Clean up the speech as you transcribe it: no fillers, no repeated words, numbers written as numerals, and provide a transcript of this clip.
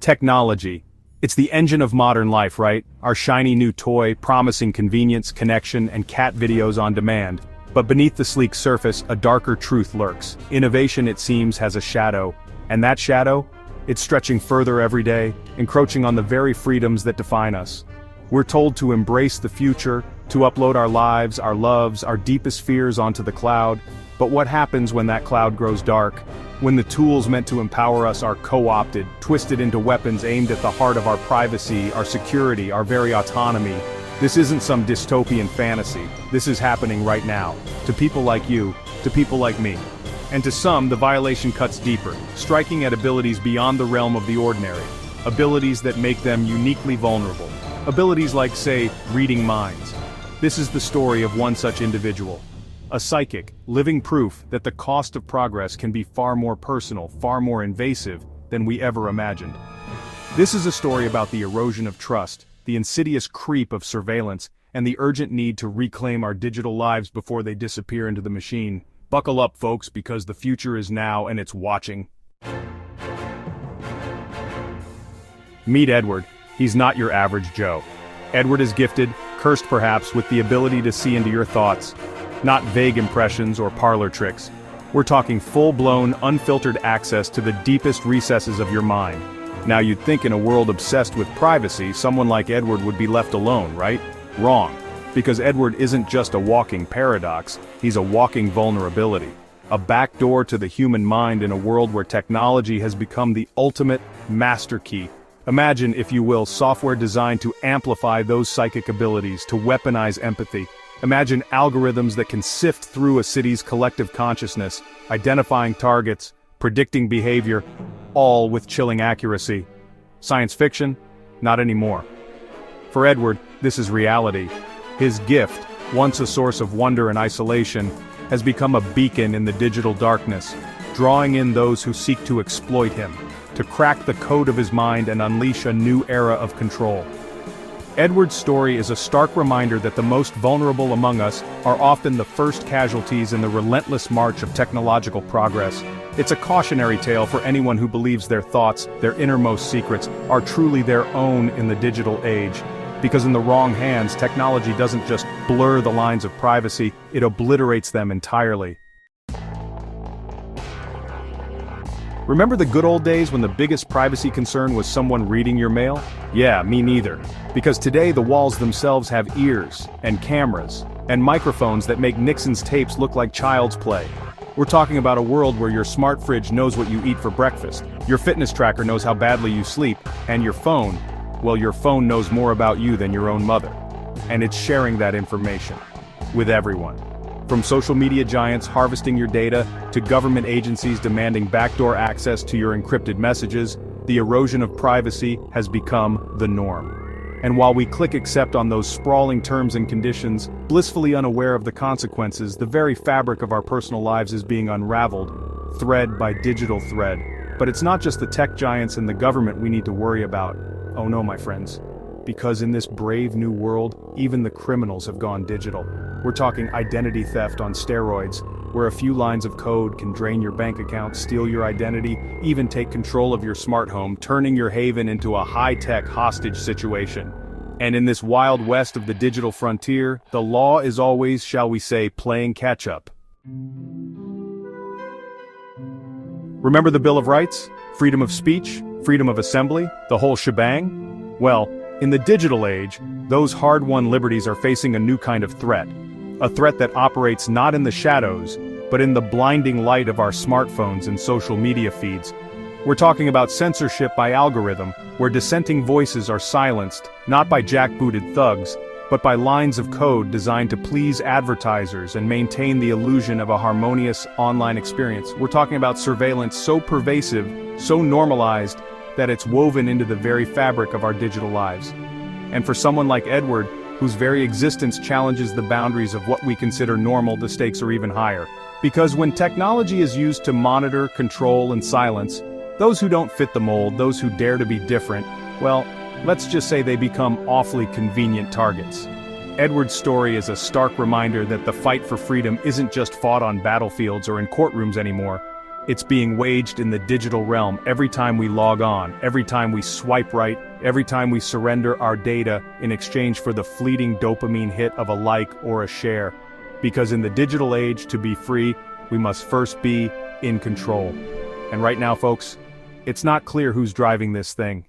Technology. It's the engine of modern life, right? Our shiny new toy, promising convenience, connection, and cat videos on demand. But beneath the sleek surface, a darker truth lurks. Innovation, it seems, has a shadow. And that shadow? It's stretching further every day, encroaching on the very freedoms that define us. We're told to embrace the future, to upload our lives, our loves, our deepest fears onto the cloud. But what happens when that cloud grows dark? When the tools meant to empower us are co-opted, twisted into weapons aimed at the heart of our privacy, our security, our very autonomy. This isn't some dystopian fantasy. This is happening right now. To people like you, to people like me. And to some, the violation cuts deeper, striking at abilities beyond the realm of the ordinary. Abilities that make them uniquely vulnerable. Abilities like, say, reading minds. This is the story of one such individual. A psychic, living proof that the cost of progress can be far more personal, far more invasive than we ever imagined. This is a story about the erosion of trust, the insidious creep of surveillance, and the urgent need to reclaim our digital lives before they disappear into the machine. Buckle up, folks, because the future is now and it's watching. Meet Edward. He's not your average Joe. Edward is gifted, cursed perhaps, with the ability to see into your thoughts. Not vague impressions or parlor tricks. We're talking full-blown, unfiltered access to the deepest recesses of your mind. Now you'd think in a world obsessed with privacy, someone like Edward would be left alone, right? Wrong. Because Edward isn't just a walking paradox, he's a walking vulnerability. A backdoor to the human mind in a world where technology has become the ultimate master key. Imagine, if you will, software designed to amplify those psychic abilities, to weaponize empathy. Imagine algorithms that can sift through a city's collective consciousness, identifying targets, predicting behavior, all with chilling accuracy. Science fiction? Not anymore. For Edward, this is reality. His gift, once a source of wonder and isolation, has become a beacon in the digital darkness, drawing in those who seek to exploit him, to crack the code of his mind and unleash a new era of control. Edward's story is a stark reminder that the most vulnerable among us are often the first casualties in the relentless march of technological progress. It's a cautionary tale for anyone who believes their thoughts, their innermost secrets, are truly their own in the digital age. Because in the wrong hands, technology doesn't just blur the lines of privacy, it obliterates them entirely. Remember the good old days when the biggest privacy concern was someone reading your mail? Yeah, me neither. Because today the walls themselves have ears, and cameras, and microphones that make Nixon's tapes look like child's play. We're talking about a world where your smart fridge knows what you eat for breakfast, your fitness tracker knows how badly you sleep, and your phone, well, your phone knows more about you than your own mother. And it's sharing that information with everyone. From social media giants harvesting your data, to government agencies demanding backdoor access to your encrypted messages, the erosion of privacy has become the norm. And while we click accept on those sprawling terms and conditions, blissfully unaware of the consequences, the very fabric of our personal lives is being unraveled, thread by digital thread. But it's not just the tech giants and the government we need to worry about. Oh no, my friends. Because in this brave new world, even the criminals have gone digital. We're talking identity theft on steroids, where a few lines of code can drain your bank account, steal your identity, even take control of your smart home, turning your haven into a high-tech hostage situation. And in this wild west of the digital frontier, the law is always, shall we say, playing catch-up. Remember the Bill of Rights? Freedom of speech, freedom of assembly, the whole shebang? Well, in the digital age, those hard-won liberties are facing a new kind of threat. A threat that operates not in the shadows, but in the blinding light of our smartphones and social media feeds. We're talking about censorship by algorithm, where dissenting voices are silenced, not by jackbooted thugs, but by lines of code designed to please advertisers and maintain the illusion of a harmonious online experience. We're talking about surveillance so pervasive, so normalized, that it's woven into the very fabric of our digital lives. And for someone like Edward, whose very existence challenges the boundaries of what we consider normal, the stakes are even higher. Because when technology is used to monitor, control, and silence, those who don't fit the mold, those who dare to be different, well, let's just say they become awfully convenient targets. Edward's story is a stark reminder that the fight for freedom isn't just fought on battlefields or in courtrooms anymore. It's being waged in the digital realm every time we log on, every time we swipe right, every time we surrender our data in exchange for the fleeting dopamine hit of a like or a share. Because in the digital age, to be free, we must first be in control. And right now, folks, it's not clear who's driving this thing.